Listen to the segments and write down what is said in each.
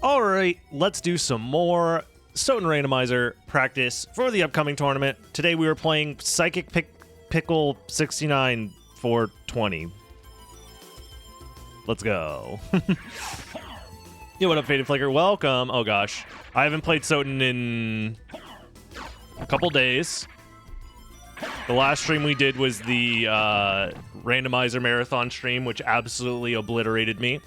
All right, let's do some more SotN Randomizer practice for the upcoming tournament. Today we were playing Psychic Pickle 69 420. Let's go. Yeah, what up, Faded Flicker? Welcome. Oh gosh, I haven't played SotN in a couple days. The last stream we did was the Randomizer Marathon stream, which absolutely obliterated me.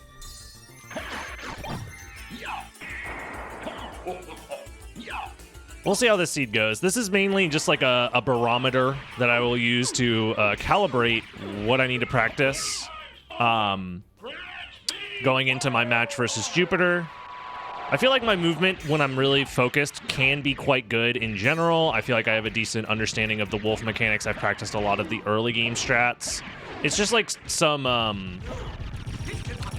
We'll see how this seed goes. This is mainly just like a barometer that I will use to calibrate what I need to practice going into my match versus Jupiter. I feel like my movement, when I'm really focused, can be quite good in general. I feel like I have a decent understanding of the wolf mechanics. I've practiced a lot of the early game strats. It's just like some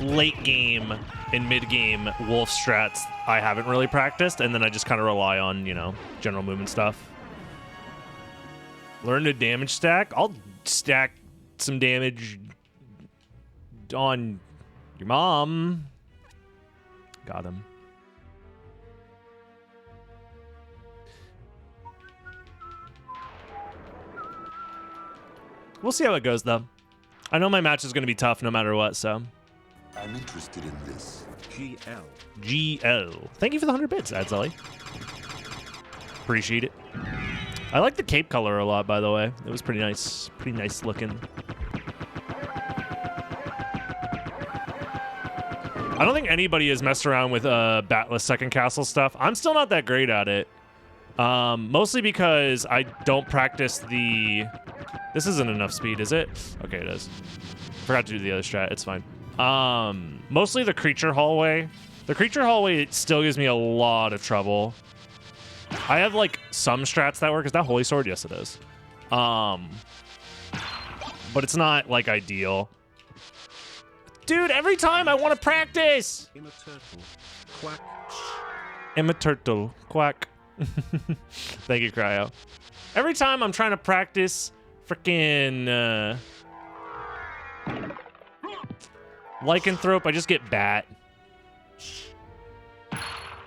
late game and mid game wolf strats I haven't really practiced, and then I just kind of rely on, you know, general movement stuff. Learn to damage stack. I'll stack some damage on your mom. Got him. We'll see how it goes, though. I know my match is going to be tough no matter what, so. I'm interested in this. GL. Thank you for the 100 bits, Adzeli. Appreciate it. I like the cape color a lot, by the way. It was pretty nice. Pretty nice looking. I don't think anybody has messed around with batless second castle stuff. I'm still not that great at it. Mostly because I don't practice the... This isn't enough speed, is it? Okay, it is. Forgot to do the other strat. It's fine. Mostly the creature hallway. The creature hallway still gives me a lot of trouble. I have like some strats that work. Is that Holy Sword? Yes, it is. But it's not like ideal. Dude, every time I want to practice. I'm a turtle. Quack. I'm a turtle. Quack. Thank you, Cryo. Every time I'm trying to practice freaking lycanthrope, I just get bat.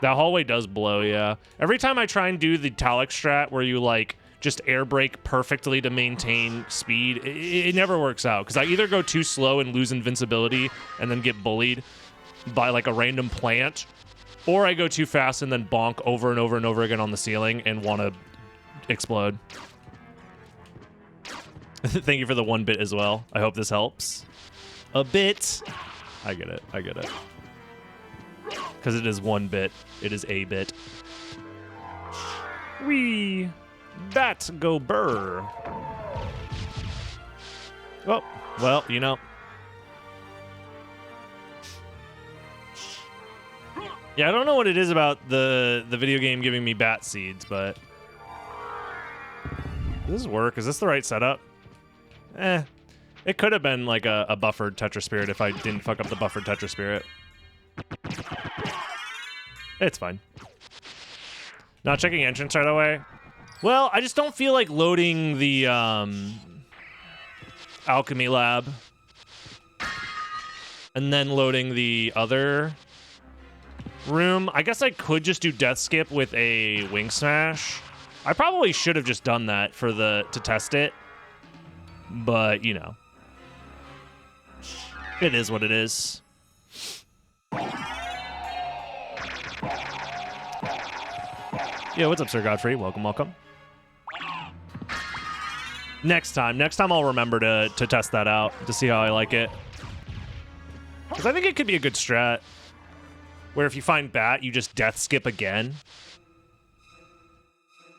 That hallway does blow, yeah. Every time I try and do the Talek strat where you like just air brake perfectly to maintain speed, it never works out because I either go too slow and lose invincibility and then get bullied by like a random plant, or I go too fast and then bonk over and over and over again on the ceiling and want to explode. Thank you for the 1 bit as well. I hope this helps. A bit. I get it. I get it. Because it is 1 bit. It is a bit. Wee. Bat go burr. Oh, well, you know. Yeah, I don't know what it is about the video game giving me bat seeds, but... Does this work? Is this the right setup? It could have been like a buffered Tetra Spirit if I didn't fuck up the buffered Tetra Spirit. It's fine. Not checking entrance right away. Well, I just don't feel like loading the alchemy lab and then loading the other room. I guess I could just do death skip with a wing smash. I probably should have just done that for to test it. But, you know. It is what it is. Yo, what's up, Sir Godfrey? Welcome, welcome. Next time I'll remember to test that out to see how I like it. Because I think it could be a good strat. Where if you find bat, you just death skip again.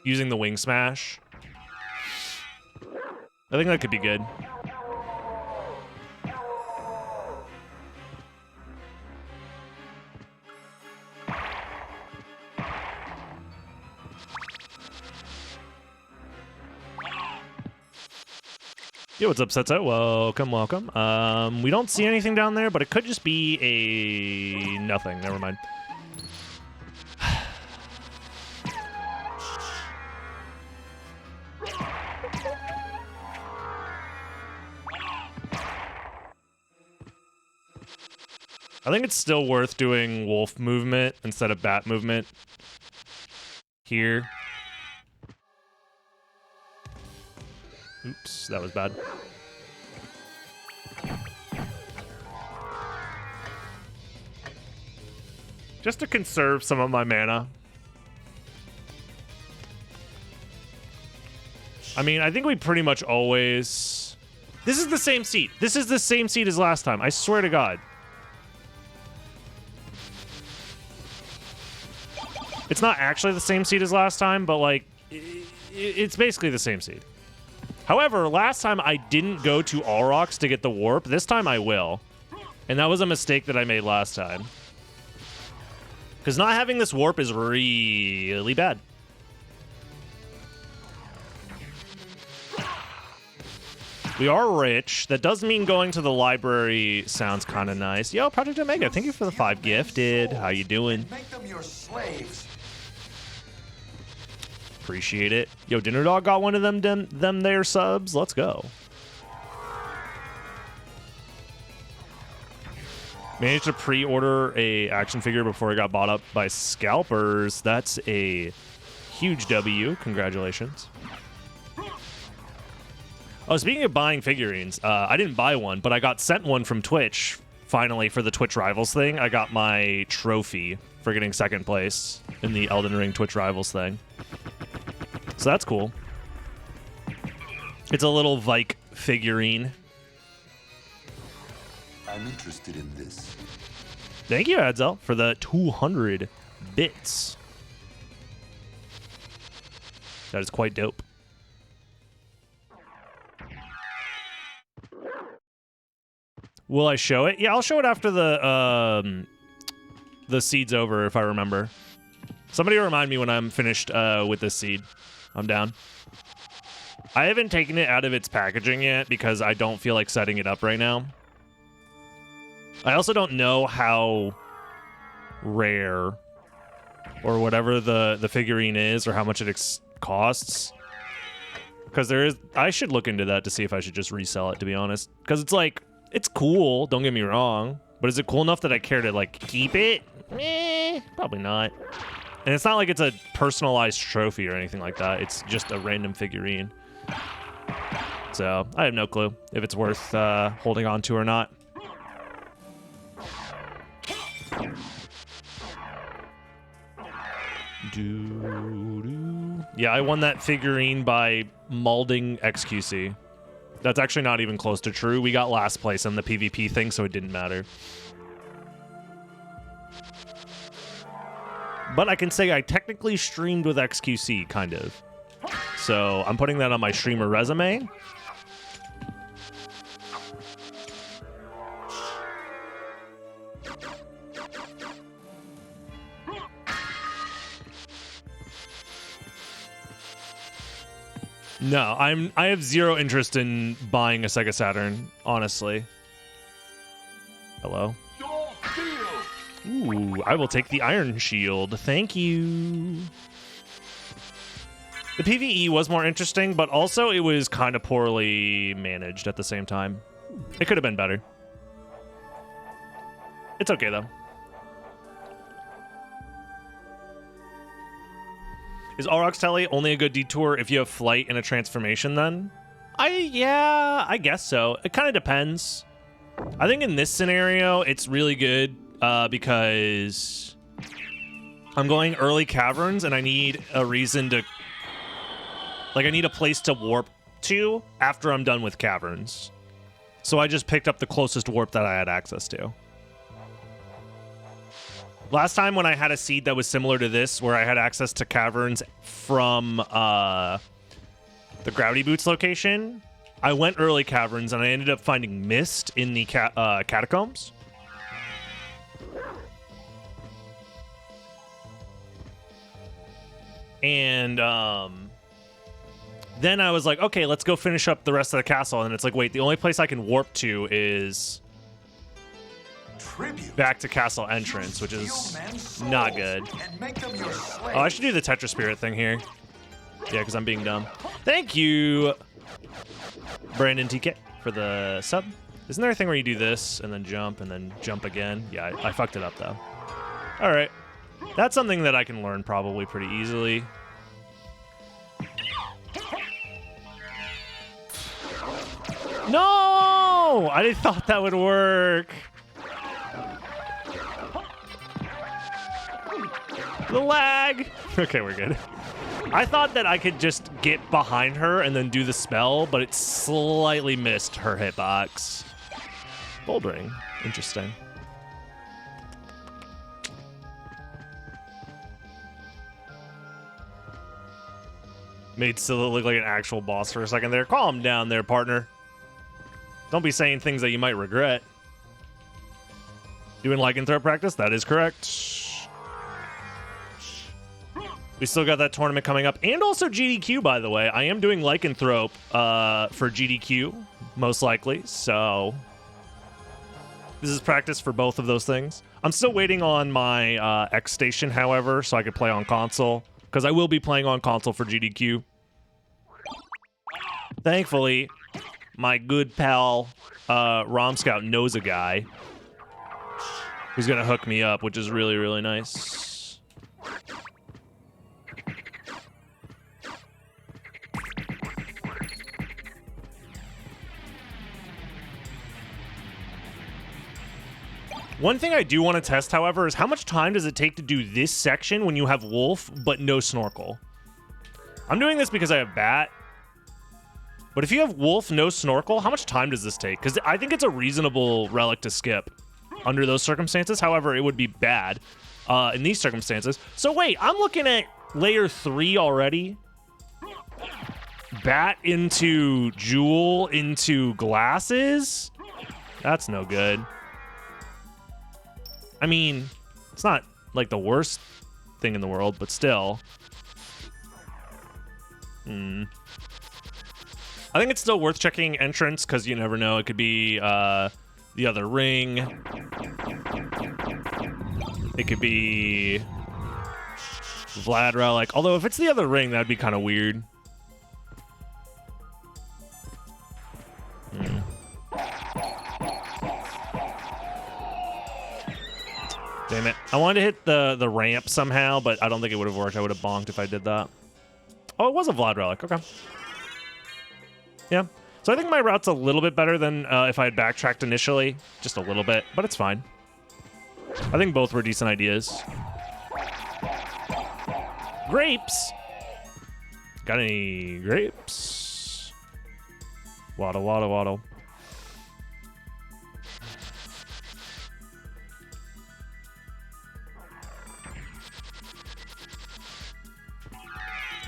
Using the wing smash. I think that could be good. Yo, what's up, Setso? Welcome, welcome. We don't see anything down there, but it could just be a nothing. Never mind. I think it's still worth doing wolf movement instead of bat movement here. Oops, that was bad. Just to conserve some of my mana. I mean, I think we pretty much always... This is the same seat. This is the same seat as last time. I swear to God. It's not actually the same seat as last time, but, like, it's basically the same seat. However, last time I didn't go to All Rocks to get the warp. This time I will. And that was a mistake that I made last time. Because not having this warp is really bad. We are rich. That does mean going to the library sounds kind of nice. Yo, Project Omega, thank you for the 5 gifted. How you doing? Make them your slaves. Appreciate it. Yo, Dinner Dog got one of them there subs. Let's go. Managed to pre-order a action figure before it got bought up by scalpers. That's a huge W. Congratulations. Oh, speaking of buying figurines, I didn't buy one, but I got sent one from Twitch. Finally, for the Twitch Rivals thing, I got my trophy for getting second place in the Elden Ring Twitch Rivals thing. So that's cool. It's a little Vike figurine. I'm interested in this. Thank you, Adzel, for the 200 bits. That is quite dope. Will I show it? Yeah, I'll show it after the seed's over, if I remember. Somebody remind me when I'm finished with this seed. I'm down. I haven't taken it out of its packaging yet because I don't feel like setting it up right now. I also don't know how rare or whatever the figurine is or how much it costs. Because there is... I should look into that to see if I should just resell it, to be honest. Because it's like... It's cool, don't get me wrong. But is it cool enough that I care to, like, keep it? Probably not. And it's not like it's a personalized trophy or anything like that. It's just a random figurine. So, I have no clue if it's worth holding on to or not. Yeah, I won that figurine by molding XQC. That's actually not even close to true. We got last place on the PvP thing, so it didn't matter. But I can say I technically streamed with XQC, kind of. So I'm putting that on my streamer resume. No, I have zero interest in buying a Sega Saturn, honestly. Hello? Ooh, I will take the Iron Shield. Thank you. The PvE was more interesting, but also it was kind of poorly managed at the same time. It could have been better. It's okay, though. Is Aurochs Telly only a good detour if you have flight and a transformation then? Yeah, I guess so. It kind of depends. I think in this scenario, it's really good because I'm going early caverns and I need a reason to... Like, I need a place to warp to after I'm done with caverns. So I just picked up the closest warp that I had access to. Last time when I had a seed that was similar to this, where I had access to caverns from the Gravity Boots location, I went early caverns and I ended up finding mist in the catacombs. And then I was like, okay, let's go finish up the rest of the castle. And it's like, wait, the only place I can warp to is back to castle entrance, which is not good. Oh, I should do the Tetra Spirit thing here. Yeah, because I'm being dumb. Thank you, Brandon TK, for the sub. Isn't there a thing where you do this and then jump again? Yeah, I fucked it up though. All right. That's something that I can learn probably pretty easily. No! I didn't thought that would work. The lag. Okay, we're good. I thought that I could just get behind her and then do the spell, but it slightly missed her hitbox. Bouldering. Interesting. Made Scylla look like an actual boss for a second there. Calm down there, partner. Don't be saying things that you might regret. Doing lycanthrope practice? That is correct. We still got that tournament coming up. And also GDQ, by the way. I am doing lycanthrope for GDQ, most likely. So this is practice for both of those things. I'm still waiting on my X station, however, so I could play on console. Because I will be playing on console for GDQ. Thankfully, my good pal Rom Scout knows a guy who's going to hook me up, which is really, really nice. One thing I do want to test, however, is how much time does it take to do this section when you have Wolf, but no Snorkel? I'm doing this because I have Bat. But if you have Wolf, no Snorkel, how much time does this take? Because I think it's a reasonable relic to skip under those circumstances. However, it would be bad in these circumstances. So wait, I'm looking at layer 3 already. Bat into Jewel into Glasses? That's no good. I mean, it's not like the worst thing in the world, but still. I think it's still worth checking entrance because you never know. It could be the other ring. It could be Vlad Relic. Although if it's the other ring, that'd be kind of weird. Damn it. I wanted to hit the ramp somehow, but I don't think it would have worked. I would have bonked if I did that. Oh, it was a Vlad Relic. Okay. Yeah. So I think my route's a little bit better than if I had backtracked initially. Just a little bit, but it's fine. I think both were decent ideas. Grapes! Got any grapes? Waddle, waddle, waddle.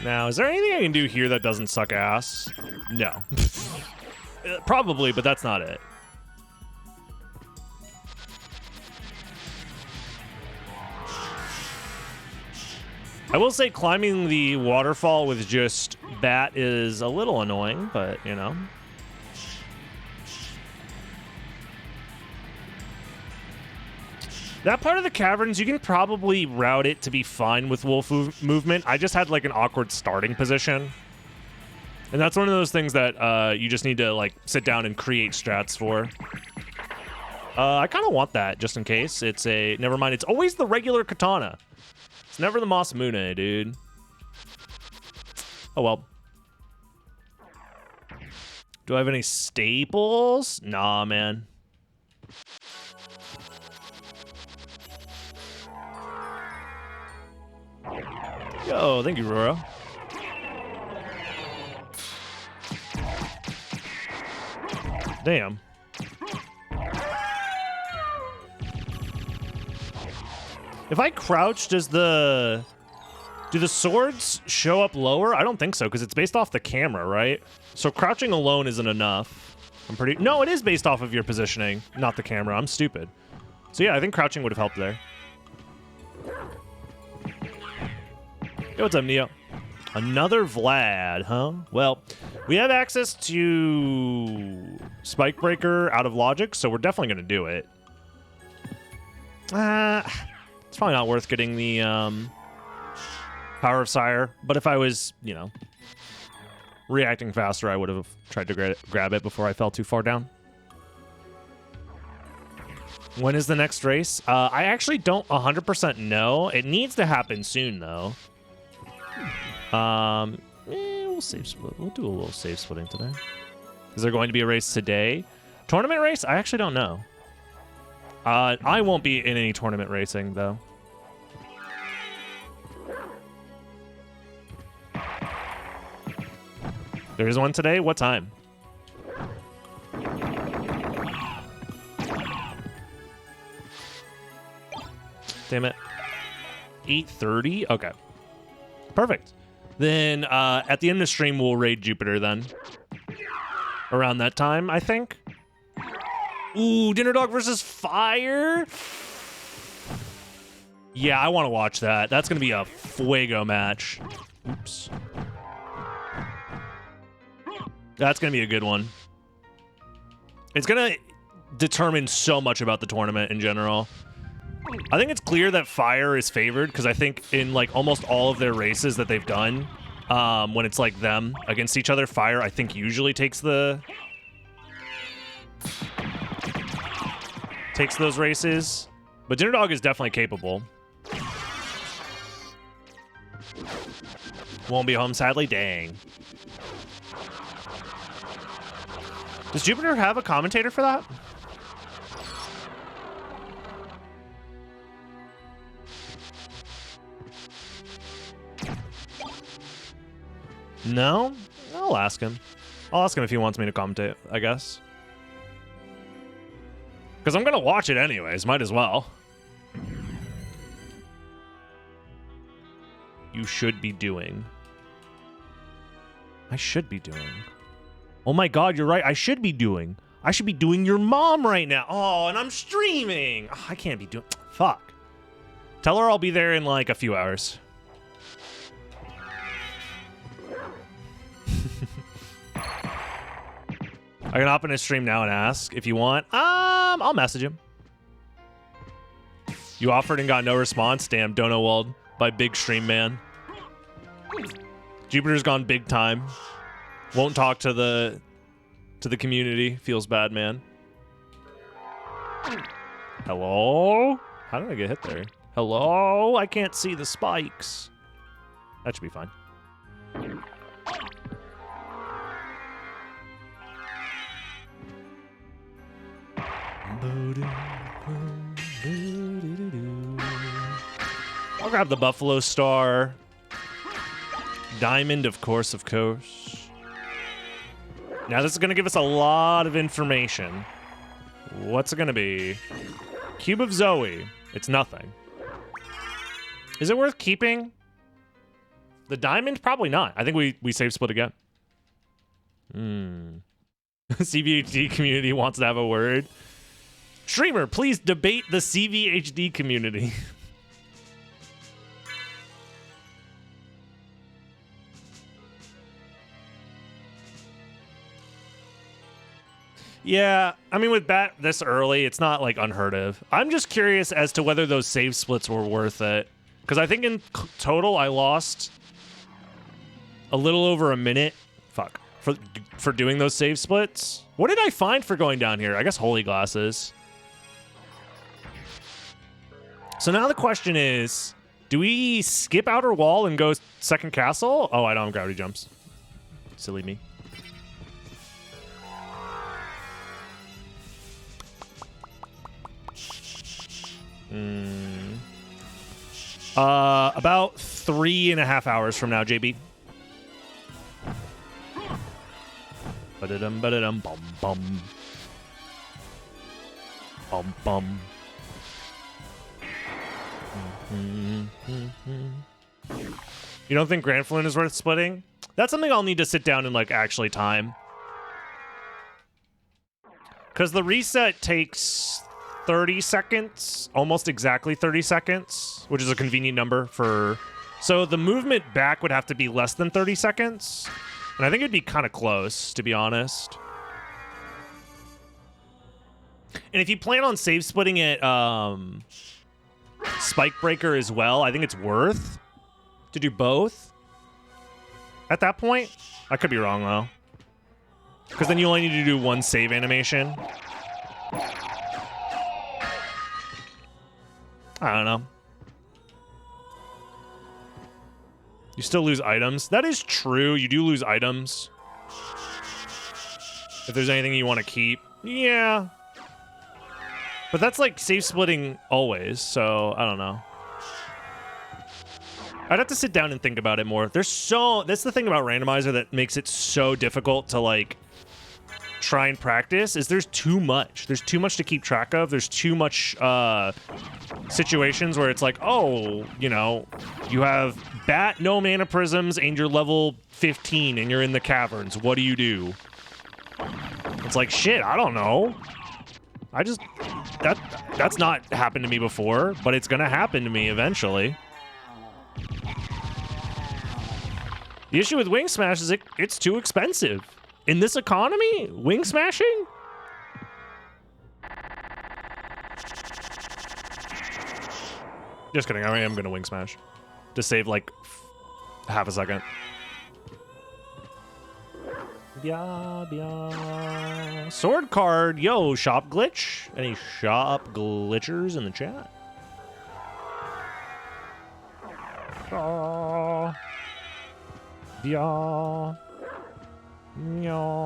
Now, is there anything I can do here that doesn't suck ass? No. Probably, but that's not it. I will say climbing the waterfall with just Bat is a little annoying, but, you know. That part of the caverns, you can probably route it to be fine with wolf movement. I just had like an awkward starting position. And that's one of those things that you just need to like sit down and create strats for. I kind of want that just in case. It's a, never mind, it's always the regular katana. It's never the Masamune, dude. Oh well. Do I have any staples? Nah, man. Yo, thank you, Roro. Damn. If I crouch, do the swords show up lower? I don't think so, because it's based off the camera, right? So crouching alone isn't enough. No, it is based off of your positioning, not the camera. I'm stupid. So yeah, I think crouching would have helped there. Yo, what's up, Neo? Another Vlad, huh? Well, we have access to Spike Breaker out of Logic, so we're definitely going to do it. It's probably not worth getting the Power of Sire, but if I was, you know, reacting faster, I would have tried to grab it before I fell too far down. When is the next race? I actually don't 100% know. It needs to happen soon, though. We'll save split. We'll do a little save splitting today. Is there going to be a race today? Tournament race? I actually don't know. I won't be in any tournament racing, though. There is one today? What time? Damn it. 8:30? Okay. Perfect. Then at the end of the stream, we'll raid Jupiter then. Around that time, I think. Ooh, Dinner Dog versus Fire? Yeah, I want to watch that. That's going to be a fuego match. Oops. That's going to be a good one. It's going to determine so much about the tournament in general. I think it's clear that Fire is favored because I think in like almost all of their races that they've done, when it's like them against each other, Fire I think usually takes those races. But Dinner Dog is definitely capable. Won't be home sadly. Dang. Does Jupiter have a commentator for that? No? I'll ask him. I'll ask him if he wants me to commentate, I guess. Because I'm going to watch it anyways. Might as well. You should be doing. I should be doing. Oh my god, you're right. I should be doing. I should be doing your mom right now. Oh, and I'm streaming. Oh, I can't be doing. Fuck. Tell her I'll be there in like a few hours. I can hop in his stream now and ask if you want. I'll message him. You offered and got no response. Damn, Donowald by Big Stream Man. Jupiter's gone big time. Won't talk to the community. Feels bad, man. Hello? How did I get hit there? Hello? I can't see the spikes. That should be fine. I'll grab the Buffalo Star. Diamond, of course, of course. Now this is going to give us a lot of information. What's it going to be? Cube of Zoe. It's nothing. Is it worth keeping? The diamond? Probably not. I think we save split again. CVHD community wants to have a word. Streamer, please debate the CVHD community. Yeah, I mean, with Bat this early, it's not, like, unheard of. I'm just curious as to whether those save splits were worth it. Because I think in total, I lost a little over a minute. Fuck. For doing those save splits. What did I find for going down here? I guess holy glasses. So now the question is, do we skip outer wall and go second castle? Oh, I don't have gravity jumps. Silly me. About 3.5 hours from now, JB. Ba-da-dum, ba-da-dum, bum, bum. Bum, bum. You don't think Grand Flynn is worth splitting? That's something I'll need to sit down and, like, actually time. Because the reset takes 30 seconds, almost exactly 30 seconds, which is a convenient number for... So the movement back would have to be less than 30 seconds. And I think it'd be kind of close, to be honest. And if you plan on save splitting it, Spike Breaker as well, I think it's worth to do both at that point. I could be wrong, though. Because then you only need to do one save animation. I don't know. You still lose items. That is true. You do lose items. If there's anything you want to keep. Yeah. But that's like safe splitting always, so I don't know. I'd have to sit down and think about it more. That's the thing about Randomizer that makes it so difficult to like try and practice is there's too much. There's too much to keep track of. There's too much situations where it's like, oh, you know, you have bat, no mana prisms, and you're level 15 and you're in the caverns. What do you do? It's like, shit, I don't know. That's not happened to me before, but it's gonna happen to me eventually. The issue with Wing Smash is it's too expensive. In this economy, Wing Smashing? Just kidding, I am gonna Wing Smash. To save like half a second. Yeah. Sword card. Yo, shop glitch. Any shop glitchers in the chat? Oh. Yeah. No.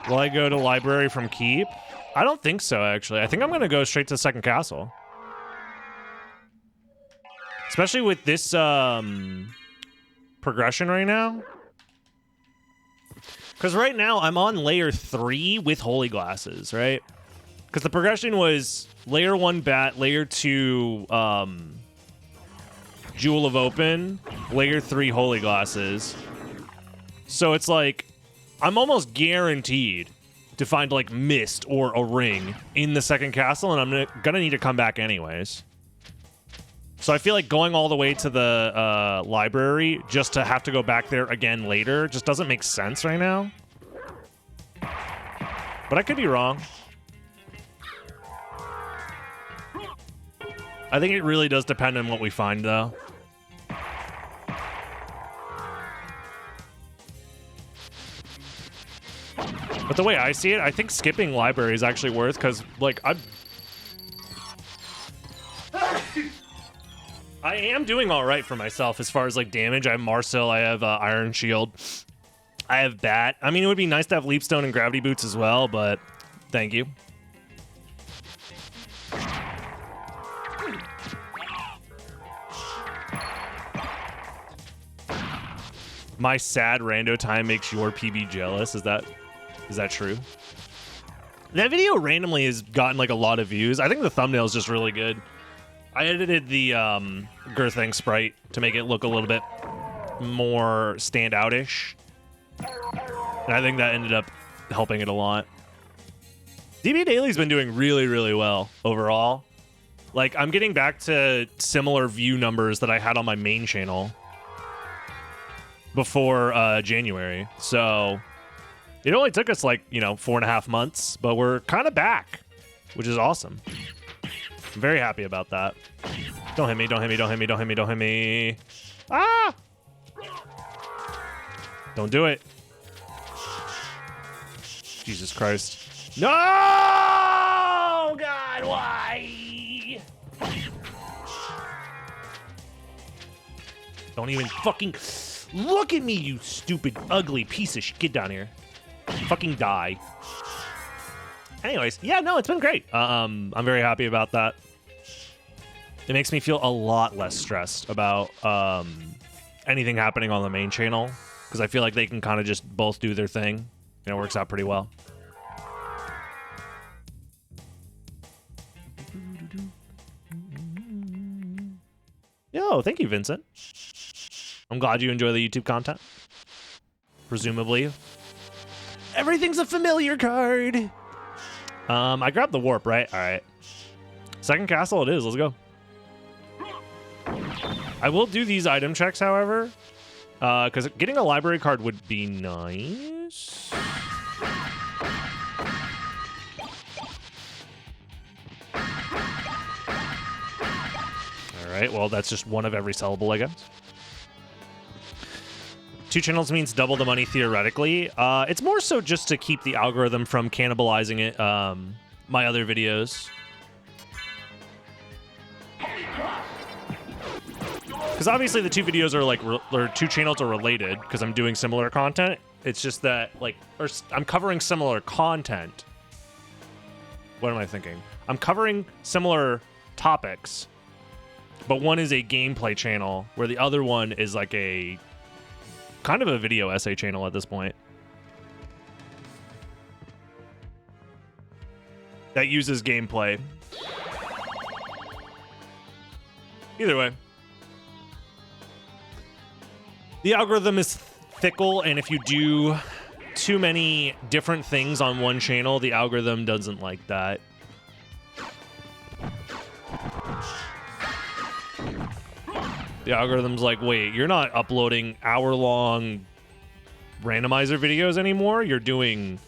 Will I go to library from Keep? I don't think so, actually. I think I'm going to go straight to second castle. Especially with this progression right now. Because right now I'm on layer 3 with holy glasses, right? Because the progression was layer 1 bat, layer 2 Jewel of Open, layer 3 holy glasses. So it's like I'm almost guaranteed to find like mist or a ring in the second castle, and I'm gonna need to come back anyways. So I feel like going all the way to the library just to have to go back there again later just doesn't make sense right now. But I could be wrong. I think it really does depend on what we find, though. But the way I see it, I think skipping library is actually worth, because, like, I am doing all right for myself as far as, like, damage. I have Marcel, I have Iron Shield, I have Bat. I mean, it would be nice to have Leapstone and Gravity Boots as well, but thank you. My sad rando time makes your PB jealous. Is that true? That video randomly has gotten like a lot of views. I think the thumbnail is just really good. I edited the Girthang sprite to make it look a little bit more standout-ish. And I think that ended up helping it a lot. DB Daily's been doing really, really well overall. Like, I'm getting back to similar view numbers that I had on my main channel before January. So it only took us like, 4.5 months, but we're kind of back, which is awesome. I'm very happy about that. Don't hit me, don't hit me, don't hit me, don't hit me, don't hit me. Ah! Don't do it. Jesus Christ. No! God, why? Don't even fucking look at me, you stupid, ugly piece of shit. Get down here. Fucking die. Anyways, yeah, no, it's been great. I'm very happy about that. It makes me feel a lot less stressed about anything happening on the main channel, because I feel like they can kind of just both do their thing, and it works out pretty well. Yo, thank you, Vincent. I'm glad you enjoy the YouTube content. Presumably. Everything's a familiar card. I grabbed the warp, right? All right. Second castle it is. Let's go. I will do these item checks, however, because getting a library card would be nice. All right. Well, that's just one of every sellable, I guess. 2 channels means double the money theoretically. It's more so just to keep the algorithm from cannibalizing it, my other videos. Because obviously the 2 videos are like, or 2 channels are related because I'm doing similar content. It's just that, like, I'm covering similar content. What am I thinking? I'm covering similar topics, but one is a gameplay channel where the other one is like a kind of a video essay channel at this point that uses gameplay. Either way, the algorithm is fickle, and if you do too many different things on one channel, the algorithm doesn't like that. The algorithm's like, wait, you're not uploading hour-long randomizer videos anymore? You're doing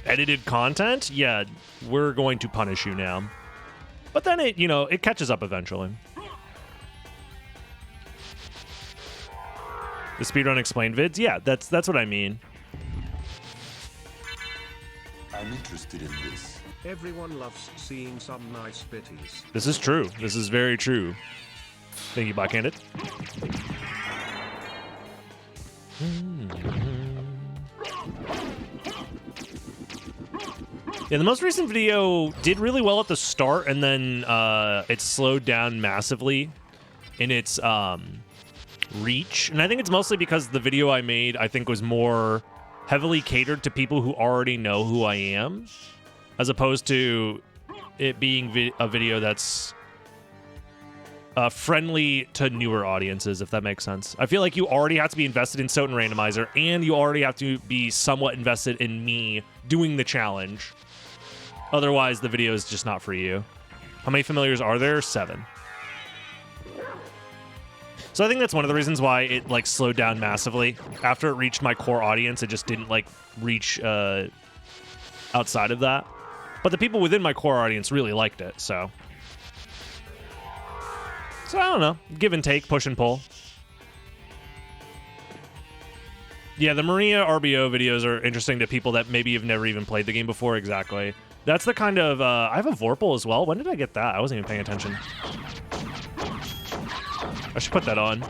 edited content? Yeah, we're going to punish you now. But then it, it catches up eventually. The speedrun explained vids? Yeah, that's what I mean. I'm interested in this. Everyone loves seeing some nice bitties. This is true. This is very true. Thank you, Backhanded. Yeah, the most recent video did really well at the start, and then it slowed down massively in its reach. And I think it's mostly because the video I made, I think, was more heavily catered to people who already know who I am, as opposed to it being a video that's friendly to newer audiences, if that makes sense. I feel like you already have to be invested in SotN Randomizer, and you already have to be somewhat invested in me doing the challenge. Otherwise, the video is just not for you. How many familiars are there? 7. So I think that's one of the reasons why it like slowed down massively. After it reached my core audience, it just didn't like reach outside of that. But the people within my core audience really liked it, so I don't know. Give and take, push and pull. Yeah, the Maria RBO videos are interesting to people that maybe have never even played the game before. Exactly. That's the kind of... I have a Vorpal as well. When did I get that? I wasn't even paying attention. I should put that on.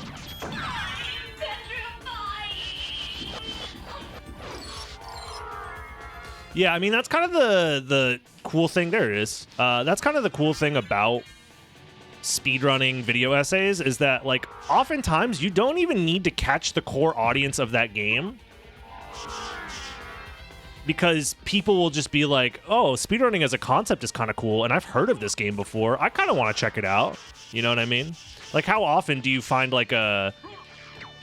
Yeah, I mean, that's kind of the cool thing. There it is. That's kind of the cool thing about speedrunning video essays, is that, like, oftentimes you don't even need to catch the core audience of that game, because people will just be like, oh, speedrunning as a concept is kind of cool, and I've heard of this game before. I kind of want to check it out. You know what I mean? Like, how often do you find, like, a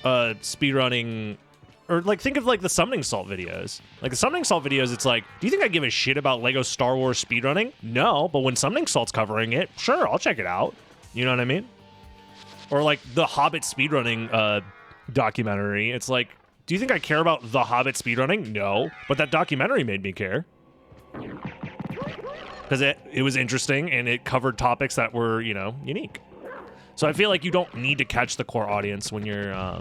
speedrunning... Or, like, think of, like, the Summoning Salt videos. Like, the Summoning Salt videos, it's like, do you think I give a shit about LEGO Star Wars speedrunning? No, but when Summoning Salt's covering it, sure, I'll check it out. You know what I mean? Or, like, the Hobbit speedrunning documentary. It's like, do you think I care about the Hobbit speedrunning? No, but that documentary made me care. Because it was interesting, and it covered topics that were, you know, unique. So I feel like you don't need to catch the core audience when you're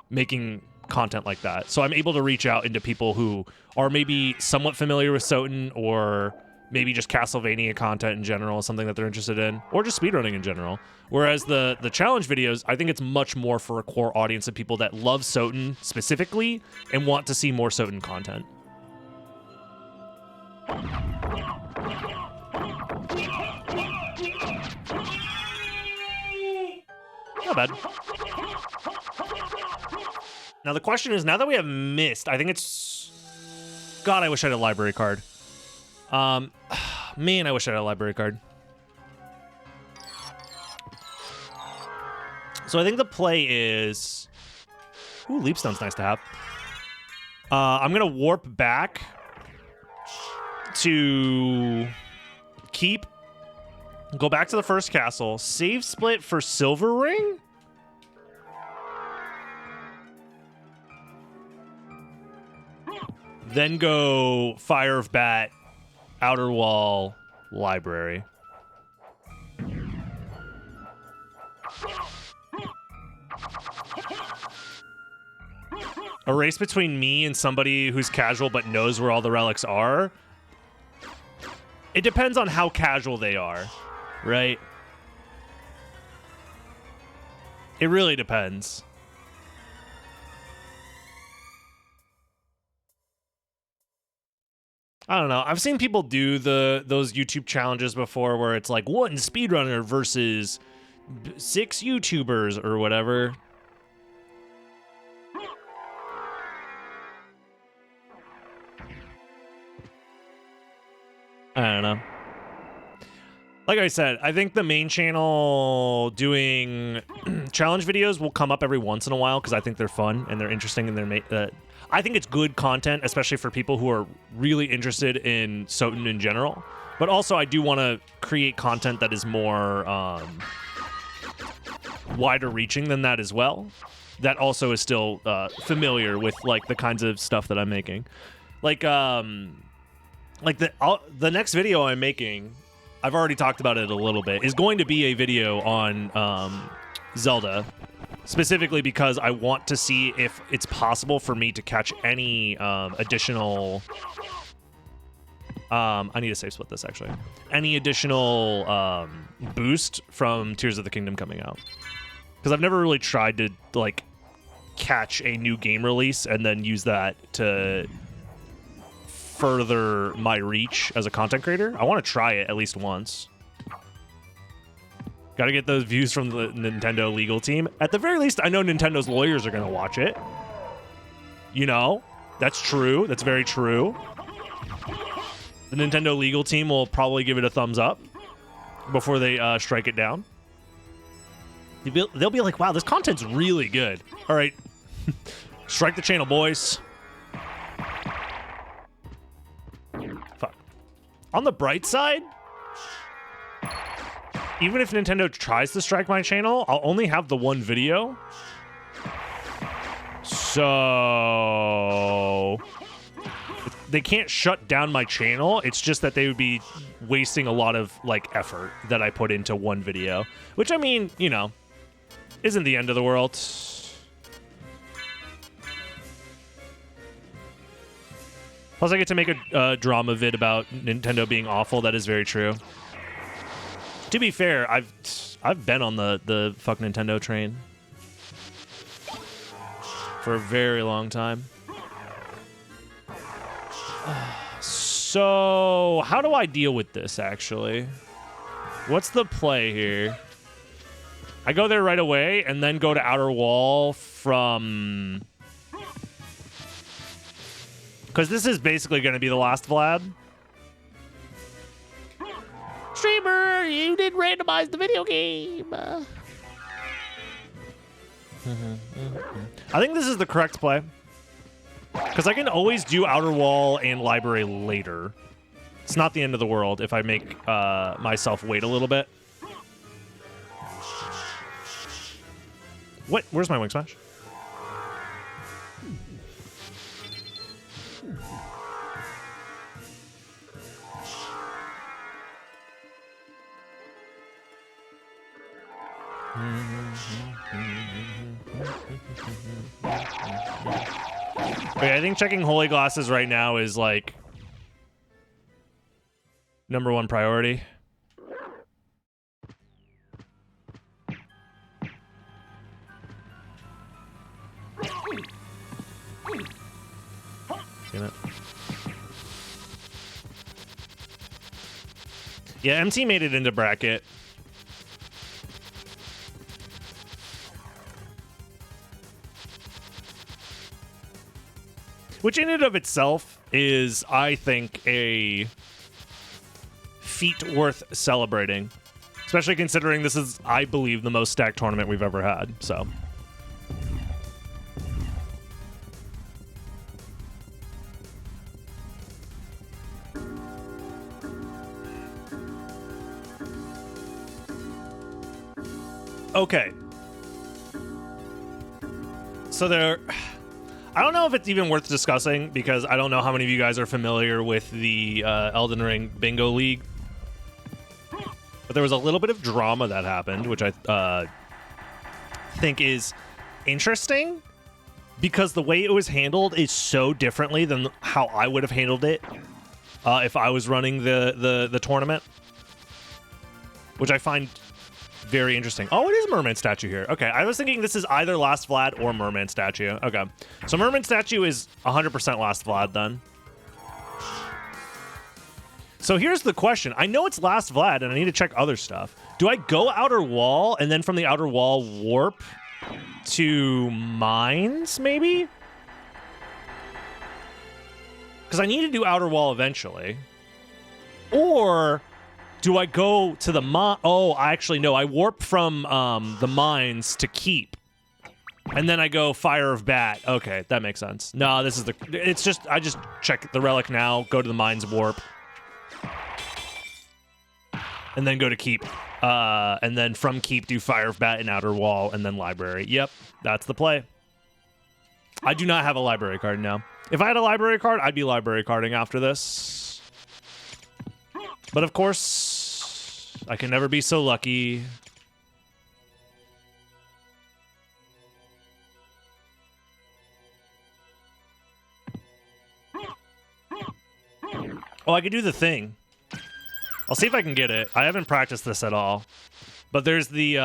making content like that. So I'm able to reach out into people who are maybe somewhat familiar with SotN, or maybe just Castlevania content in general, something that they're interested in, or just speedrunning in general. Whereas the challenge videos, I think it's much more for a core audience of people that love SotN specifically and want to see more SotN content. Not bad. Now the question is, now that we have missed, I think it's... God, I wish I had a library card. Man, I wish I had a library card. So I think the play is... Ooh, Leapstone's nice to have. I'm going to warp back to keep... Go back to the first castle. Save split for Silver Ring? Then go Fire of Bat, Outer Wall, Library. A race between me and somebody who's casual but knows where all the relics are. It depends on how casual they are, right? It really depends. I don't know. I've seen people do those YouTube challenges before where it's like one speedrunner versus 6 YouTubers or whatever. I don't know. Like I said, I think the main channel doing challenge videos will come up every once in a while because I think they're fun and they're interesting and they're I think it's good content, especially for people who are really interested in SotN in general. But also, I do want to create content that is more wider reaching than that as well. That also is still familiar with like the kinds of stuff that I'm making. Like the next video I'm making, I've already talked about it a little bit, is going to be a video on Zelda. Specifically because I want to see if it's possible for me to catch any additional... I need to save split this, actually. Any additional boost from Tears of the Kingdom coming out. Because I've never really tried to, like, catch a new game release and then use that to further my reach as a content creator. I want to try it at least once. Got to get those views from the Nintendo legal team. At the very least, I know Nintendo's lawyers are going to watch it. You know, that's true. That's very true. The Nintendo legal team will probably give it a thumbs up before they strike it down. They'll be like, wow, this content's really good. All right. Strike the channel, boys. Fuck. On the bright side... Even if Nintendo tries to strike my channel, I'll only have the one video. So... they can't shut down my channel. It's just that they would be wasting a lot of, like, effort that I put into one video. Which, I mean, you know, isn't the end of the world. Plus, I get to make a drama vid about Nintendo being awful. That is very true. To be fair, I've been on the fuck Nintendo train for a very long time. So, how do I deal with this, actually? What's the play here? I go there right away and then go to Outer Wall from... Because this is basically going to be the last Vlad. Streamer, you didn't randomize the video game. I think this is the correct play. Because I can always do Outer Wall and Library later. It's not the end of the world if I make myself wait a little bit. What? Where's my Wing Smash? Okay, I think checking Holy Glasses right now is like #1 priority. Damn it. Yeah, MT made it into bracket. Which in and of itself is, I think, a feat worth celebrating. Especially considering this is, I believe, the most stacked tournament we've ever had, so. Okay. So there... I don't know if it's even worth discussing because I don't know how many of you guys are familiar with the Elden Ring Bingo League. But there was a little bit of drama that happened, which I think is interesting. because the way it was handled is so differently than how I would have handled it if I was running the tournament, which I find very interesting. Oh, it is Merman statue here. Okay, I was thinking this is either Last Vlad or Merman statue. Okay, so Merman statue is 100% Last Vlad then. So here's the question. I know it's Last Vlad, and I need to check other stuff. Do I go outer wall, and then from the outer wall warp to mines, maybe? Because I need to do outer wall eventually. Or do I go to the Oh, actually, no. I warp from the mines to keep. And then I go Fire of Bat. Okay, that makes sense. No, this is the... It's just... I just check the relic now, go to the mines warp. And then go to keep. And then from keep, do Fire of Bat in outer wall, and then library. Yep, that's the play. I do not have a library card now. If I had a library card, I'd be library carding after this. But of course, I can never be so lucky. Oh, I could do the thing. I'll see if I can get it. I haven't practiced this at all. But there's the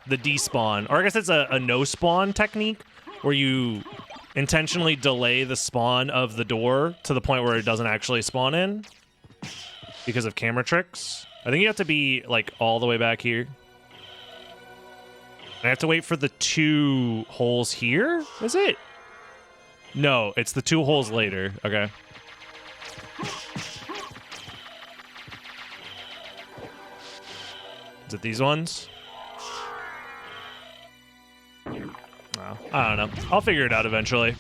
despawn. Or I guess it's a no spawn technique where you intentionally delay the spawn of the door to the point where it doesn't actually spawn in because of camera tricks. I think you have to be like all the way back here. I have to wait for the 2 holes here? Is it? No, it's the 2 holes later. Okay. Is it these ones? Oh, I don't know. I'll figure it out eventually.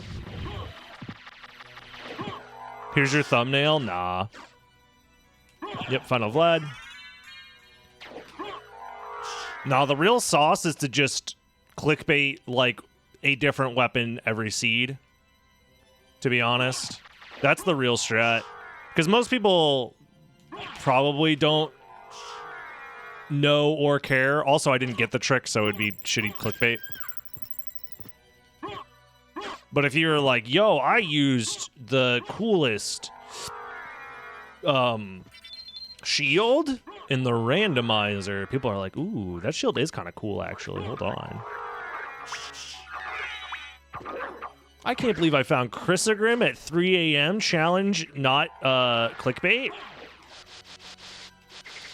Here's your thumbnail? Nah. Yep, Final Vlad. Nah, the real sauce is to just clickbait, like, a different weapon every seed. To be honest. That's the real strat. Because most people probably don't know or care. Also, I didn't get the trick, so it would be shitty clickbait. But if you're like, yo, I used the coolest shield in the randomizer, people are like, ooh, that shield is kind of cool, actually. Hold on. I can't believe I found Chrysogrim at 3 a.m. Challenge, not clickbait.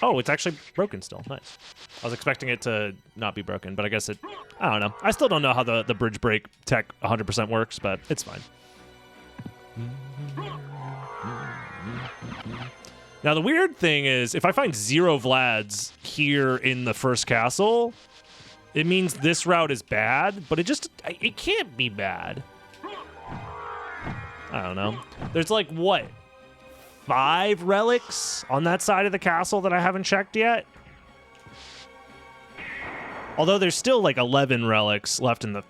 Oh, it's actually broken still. Nice. I was expecting it to not be broken, but I guess it... I don't know. I still don't know how the bridge break tech 100% works, but it's fine. Now, the weird thing is, if I find 0 Vlads here in the first castle, it means this route is bad, but it can't be bad. I don't know. There's like, what? 5 relics on that side of the castle that I haven't checked yet. Although there's still like 11 relics left in the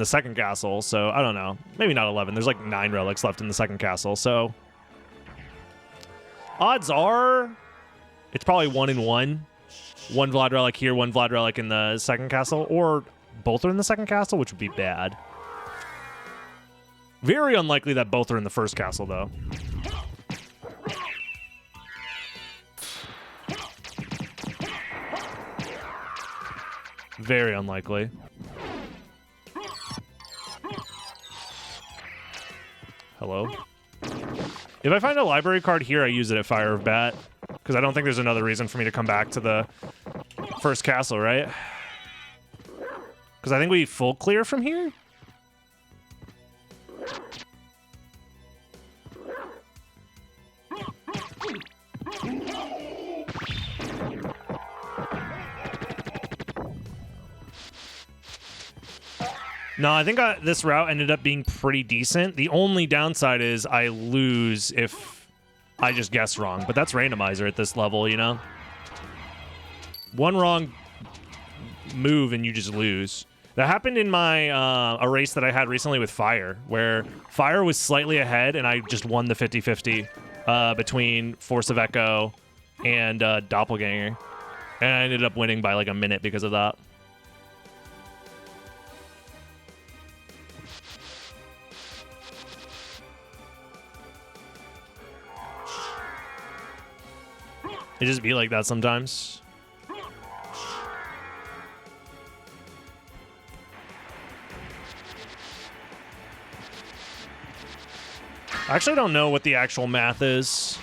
second castle, so I don't know. Maybe not 11. There's like 9 relics left in the second castle, so odds are it's probably 1 in 1. 1 Vlad relic here, 1 Vlad relic in the second castle, or both are in the second castle, which would be bad. Very unlikely that both are in the first castle, though. Very unlikely. Hello? If I find a library card here, I use it at Fire of Bat. Because I don't think there's another reason for me to come back to the first castle, right? Because I think we full clear from here? No, I think this route ended up being pretty decent. The only downside is I lose if I just guess wrong. But that's randomizer at this level, you know? One wrong move and you just lose. That happened in my a race that I had recently with Fire, where Fire was slightly ahead and I just won the 50-50 between Force of Echo and Doppelganger. And I ended up winning by like a minute because of that. It just be like that sometimes. I actually don't know what the actual math is.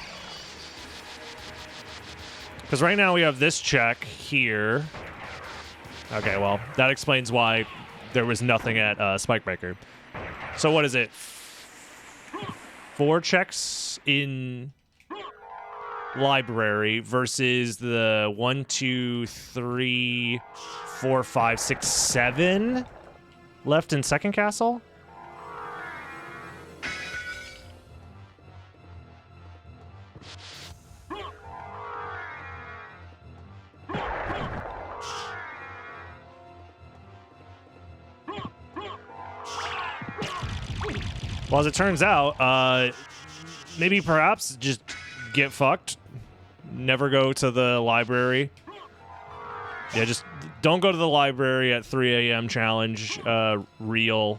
Because right now we have this check here. Okay, well, that explains why there was nothing at Spikebreaker. So what is it? 4 checks in library versus the 1, 2, 3, 4, 5, 6, 7 left in second castle? Well, as it turns out, maybe perhaps just get fucked. Never go to the library. Yeah, just don't go to the library at 3 a.m. challenge. Real.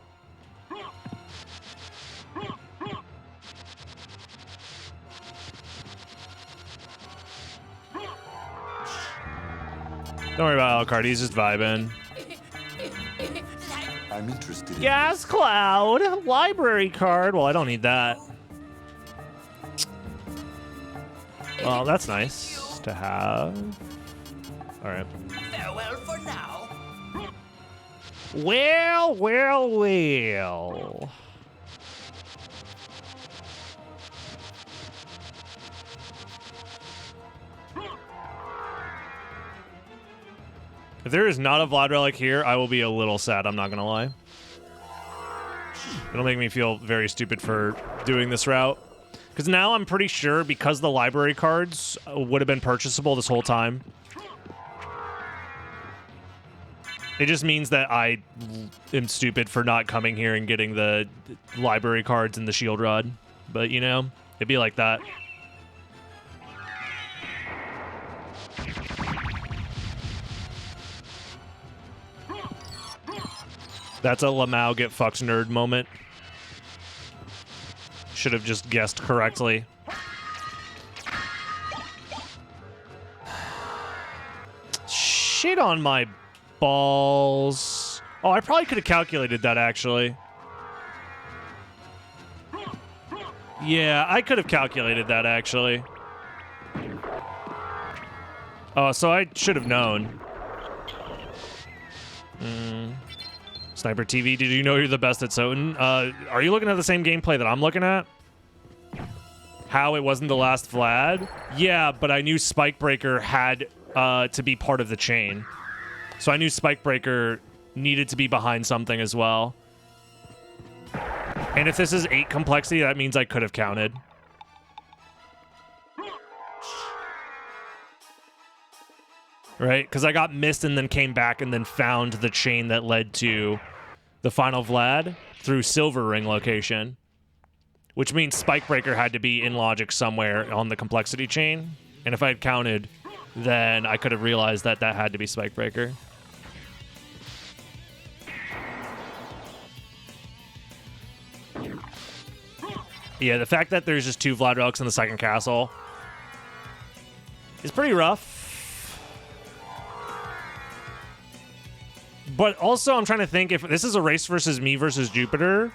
Don't worry about Alucard, he's just vibing. I'm interested in Gas Cloud! Library card! Well, I don't need that. Well, that's nice to have. Alright. Farewell for now. Well, well, well. If there is not a Vlad Relic here, I will be a little sad, I'm not gonna lie. It'll make me feel very stupid for doing this route. Because now I'm pretty sure, because the library cards would have been purchasable this whole time, it just means that I am stupid for not coming here and getting the library cards and the shield rod. But, you know, it'd be like that. That's a Lamau get fucked nerd moment. Should have just guessed correctly. Shit on my balls. Oh, I probably could have calculated that, actually. Yeah, I could have calculated that, actually. Oh, so I should have known. Sniper TV, did you know you're the best at SotN? Are you looking at the same gameplay that I'm looking at? How it wasn't the last Vlad? Yeah, but I knew Spikebreaker had to be part of the chain. So I knew Spikebreaker needed to be behind something as well. And if this is 8 complexity, that means I could have counted. Right? Because I got missed and then came back and then found the chain that led to the final Vlad through Silver Ring location. Which means Spikebreaker had to be in logic somewhere on the complexity chain. And if I had counted, then I could have realized that that had to be Spikebreaker. Yeah, the fact that there's just 2 Vlad Relics in the second castle is pretty rough. But also, I'm trying to think, if this is a race versus me versus Jupiter,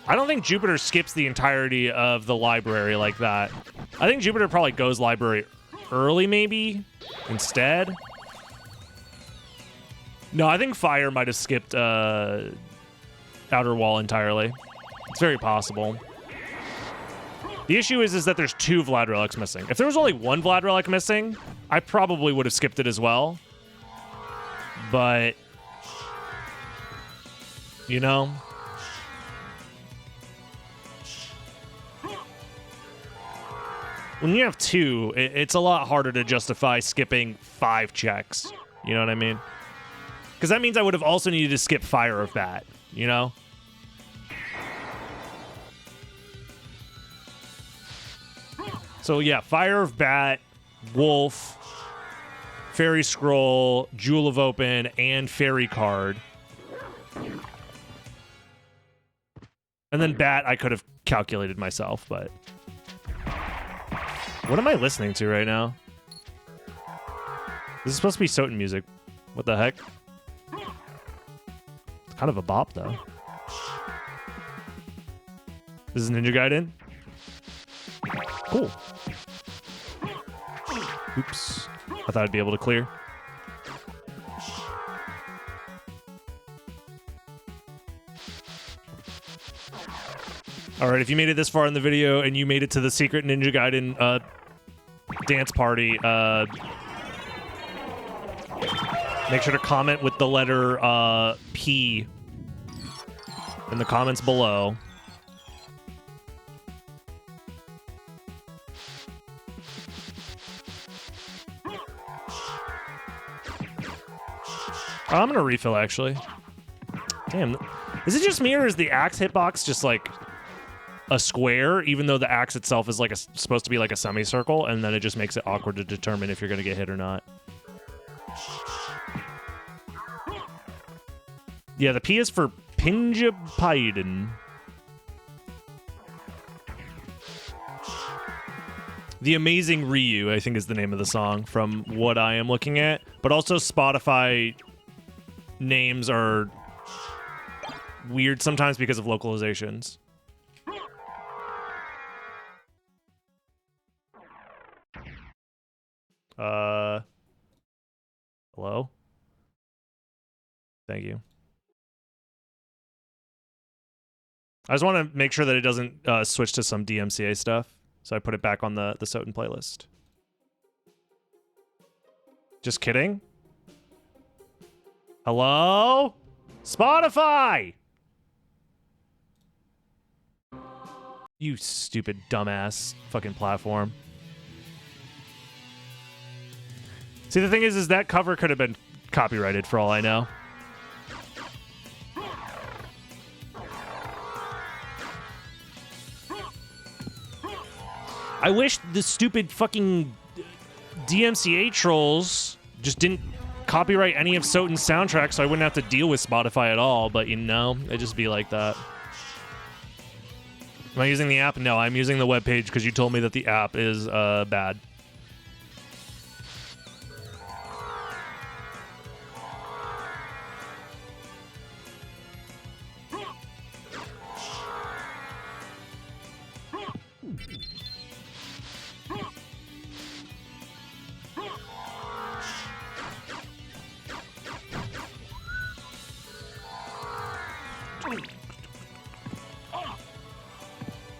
I don't think Jupiter skips the entirety of the library like that. I think Jupiter probably goes library early, maybe, instead. No, I think Fire might have skipped Outer Wall entirely. It's very possible. The issue is that there's 2 Vlad Relics missing. If there was only 1 Vlad Relic missing, I probably would have skipped it as well. But, you know, when you have 2, it's a lot harder to justify skipping 5 checks. You know what I mean? Because that means I would have also needed to skip Fire of Bat, you know? So yeah, Fire of Bat, Wolf, Fairy Scroll, Jewel of Open, and Fairy Card. And then Bat, I could have calculated myself, but... What am I listening to right now? This is supposed to be SotN music. What the heck? It's kind of a bop, though. This is Ninja Gaiden? Cool. Oops. I thought I'd be able to clear. All right, if you made it this far in the video and you made it to the secret Ninja Gaiden dance party, make sure to comment with the letter P in the comments below. I'm gonna refill, actually. Damn. Is it just me, or is the axe hitbox just like a square, even though the axe itself is like supposed to be like a semicircle, and then it just makes it awkward to determine if you're gonna get hit or not? Yeah, the P is for Pinjapaiden. The Amazing Ryu, I think, is the name of the song from what I am looking at. But also Spotify names are weird sometimes because of localizations. Hello? Thank you. I just want to make sure that it doesn't switch to some DMCA stuff. So I put it back on the SotN playlist. Just kidding? Hello? Spotify! You stupid dumbass fucking platform. See, the thing is that cover could have been copyrighted for all I know. I wish the stupid fucking DMCA trolls just didn't copyright any of SotN's soundtracks so I wouldn't have to deal with Spotify at all, but you know, it'd just be like that. Am I using the app? No, I'm using the webpage because you told me that the app is bad.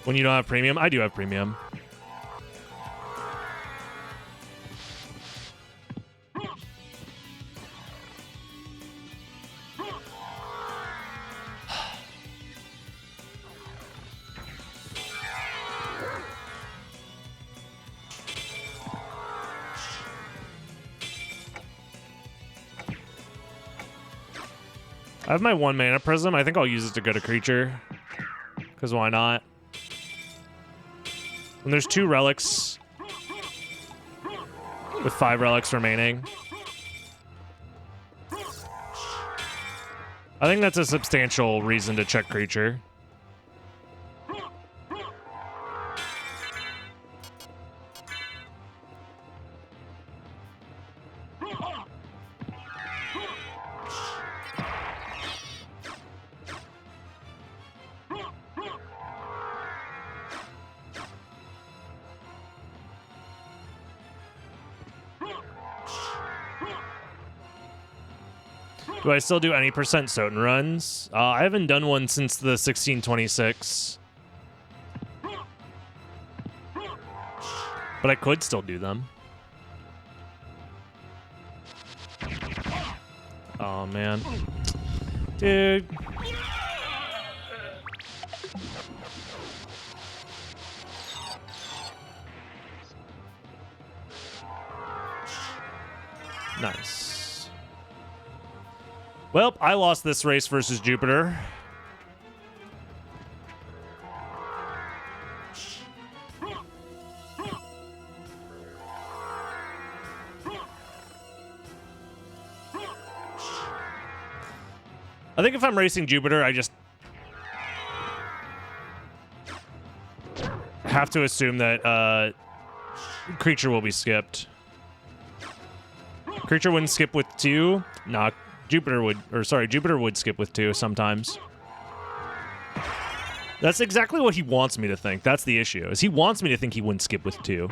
When you don't have premium? I do have premium. I have my 1 mana prism. I think I'll use it to go to creature. Because why not? And there's 2 relics with 5 relics remaining. I think that's a substantial reason to check creature. Do I still do any percent SotN runs? I haven't done one since the 1626. But I could still do them. Oh, man. Dude. Nice. Well, I lost this race versus Jupiter. I think if I'm racing Jupiter, I just have to assume that creature will be skipped. Creature wouldn't skip with 2. Nah, Jupiter would, or sorry, Jupiter would skip with 2 sometimes. That's exactly what he wants me to think. That's the issue, is he wants me to think he wouldn't skip with 2.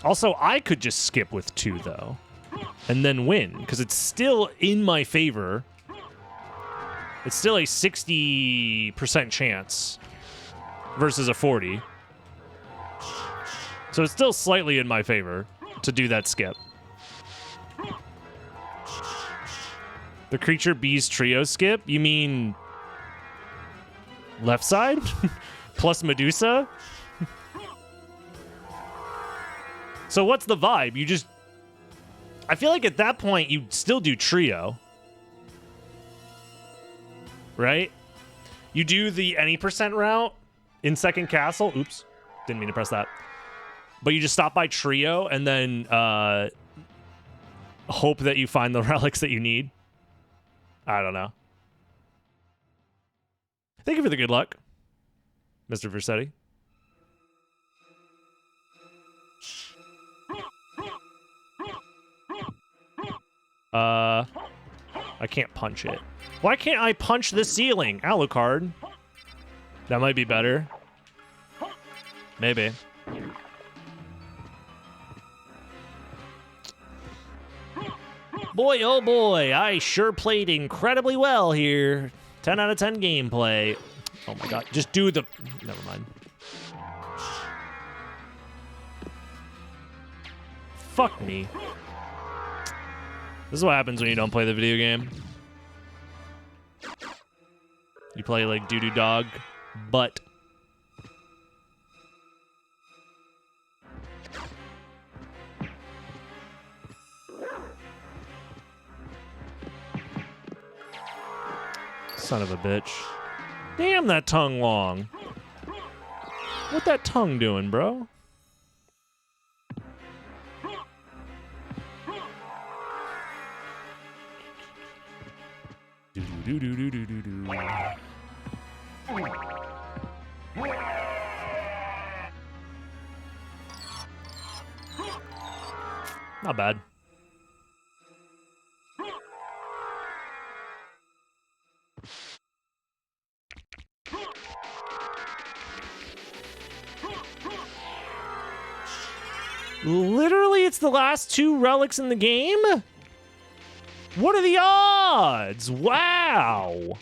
Also, I could just skip with 2, though, and then win, because it's still in my favor. It's still a 60% chance versus a 40. So it's still slightly in my favor to do that skip. The creature bees trio skip? You mean left side? Plus Medusa? So what's the vibe? You just... I feel like at that point, you'd still do trio. Right? You do the any percent route in second castle. Oops. Didn't mean to press that. But you just stop by trio and then hope that you find the relics that you need. I don't know. Thank you for the good luck, Mr. Versetti. I can't punch it. Why can't I punch the ceiling? Alucard. That might be better. Maybe. Boy, oh boy, I sure played incredibly well here. 10 out of 10 gameplay. Oh my god, just do the... Never mind. Fuck me. This is what happens when you don't play the video game. You play like doo-doo dog, but... Son of a bitch. Damn, that tongue long. What that tongue doing, bro? Do-do-do-do-do-do-do. Not bad. Literally, it's the last 2 relics in the game? What are the odds? Wow.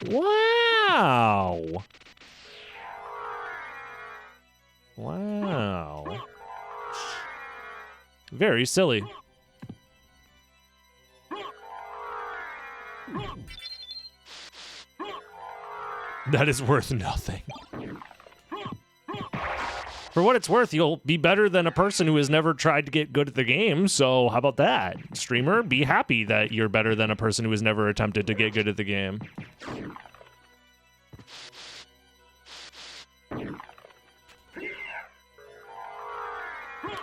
Wow. Wow. Very silly. That is worth nothing. For what it's worth, you'll be better than a person who has never tried to get good at the game, so how about that? Streamer, be happy that you're better than a person who has never attempted to get good at the game.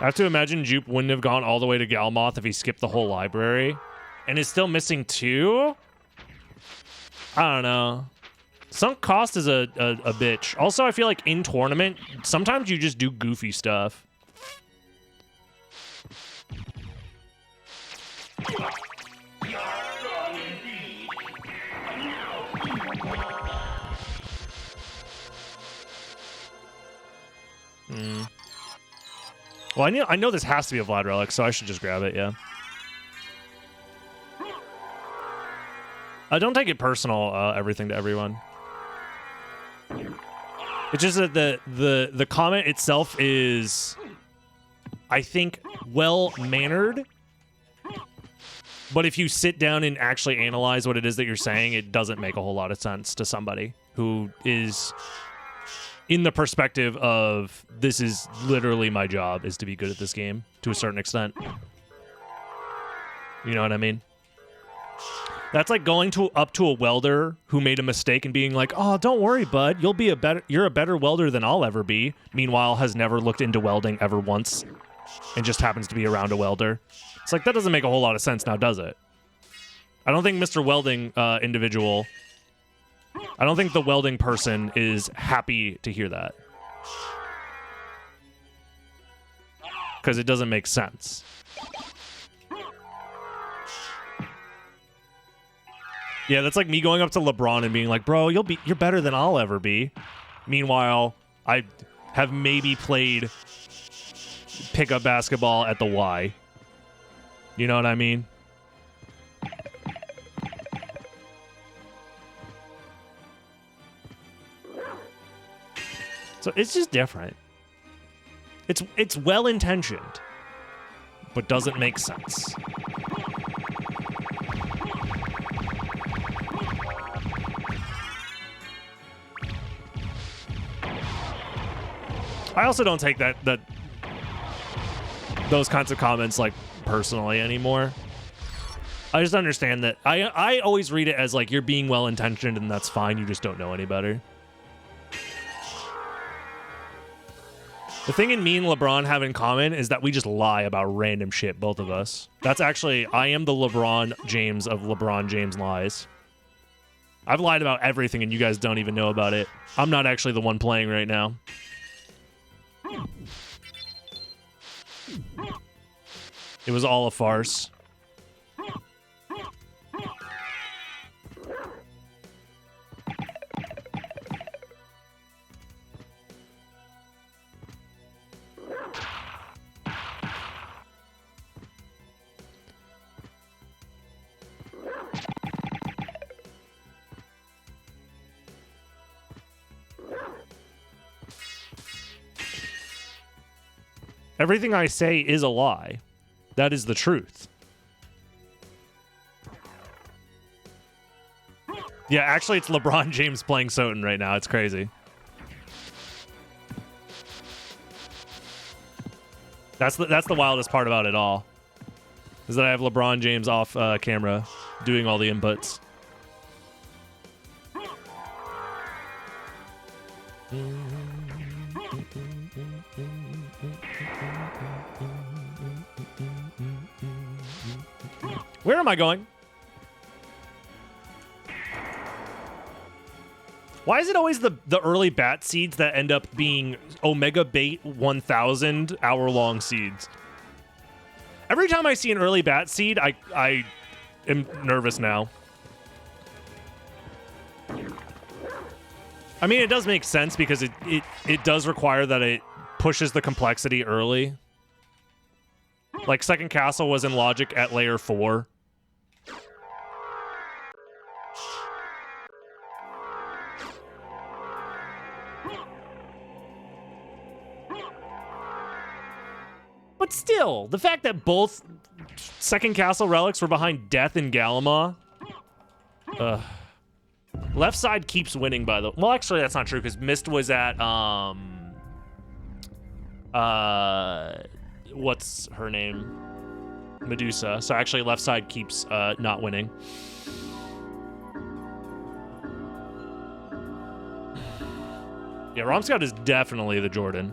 I have to imagine Jupe wouldn't have gone all the way to Galmoth if he skipped the whole library. And is still missing 2? I don't know. Sunk cost is a bitch. Also, I feel like in tournament, sometimes you just do goofy stuff. Well, I know this has to be a Vlad relic, so I should just grab it, yeah. Don't take it personal, everything to everyone. It's just that the comment itself is, I think, well-mannered. But if you sit down and actually analyze what it is that you're saying, it doesn't make a whole lot of sense to somebody who is in the perspective of, this is literally my job, is to be good at this game, to a certain extent. You know what I mean? That's like going up to a welder who made a mistake and being like, "Oh, don't worry, bud. You're a better welder than I'll ever be." Meanwhile, has never looked into welding ever once and just happens to be around a welder. It's like, that doesn't make a whole lot of sense now, does it? I don't think Mr. Welding individual I don't think the welding person is happy to hear that. Because it doesn't make sense. Yeah, that's like me going up to LeBron and being like, bro, you're better than I'll ever be. Meanwhile, I have maybe played pickup basketball at the Y. You know what I mean? So it's just different. It's well-intentioned, but doesn't make sense. I also don't take those kinds of comments like personally anymore. I just understand that I always read it as like you're being well-intentioned and that's fine, you just don't know any better. The thing in me and LeBron have in common is that we just lie about random shit, both of us. That's actually, I am the LeBron James of LeBron James lies. I've lied about everything and you guys don't even know about it. I'm not actually the one playing right now. It was all a farce. Everything I say is a lie. That is the truth. Yeah, actually, it's LeBron James playing SotN right now. It's crazy. That's the wildest part about it all. Is that I have LeBron James off camera doing all the inputs. Where am I going? Why is it always the early bat seeds that end up being Omega Bait 1000 hour-long seeds? Every time I see an early bat seed, I am nervous now. I mean, it does make sense because it does require that it pushes the complexity early. Like, Second Castle was in logic at layer 4. But still, the fact that both Second Castle relics were behind Death and Gallimah. Left side keeps winning by the... Well, actually, that's not true, because Mist was at, what's her name? Medusa. So actually, left side keeps not winning. Yeah, Romscout is definitely the Jordan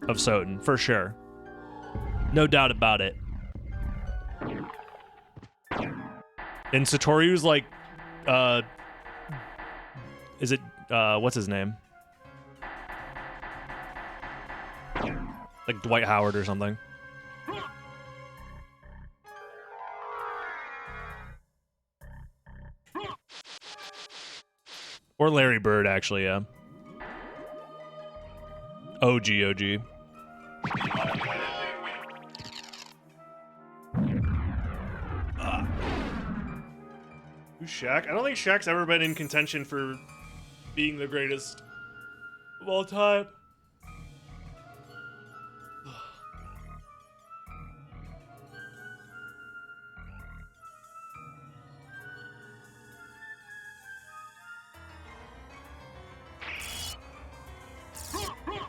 of SotN, for sure. No doubt about it. And Satoriu's like, is it, what's his name? Like Dwight Howard or something. Or Larry Bird, actually, yeah. OG. Who's Shaq? I don't think Shaq's ever been in contention for being the greatest of all time.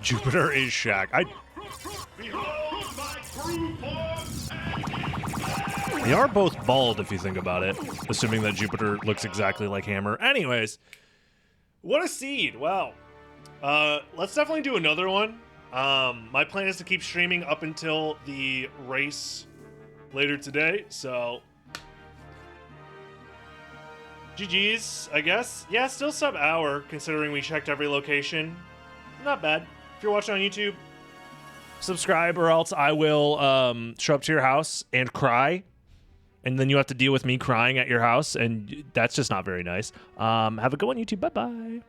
Jupiter is Shaq. They are both bald if you think about it, assuming that Jupiter looks exactly like Hammer. Anyways, what a seed. Wow. Let's definitely do another one. My plan is to keep streaming up until the race later today, so GG's, I guess. Yeah, still sub hour, considering we checked every location. Not bad. If you're watching on YouTube, subscribe or else I will show up to your house and cry. And then you have to deal with me crying at your house, and that's just not very nice. Have a good one, YouTube. Bye-bye.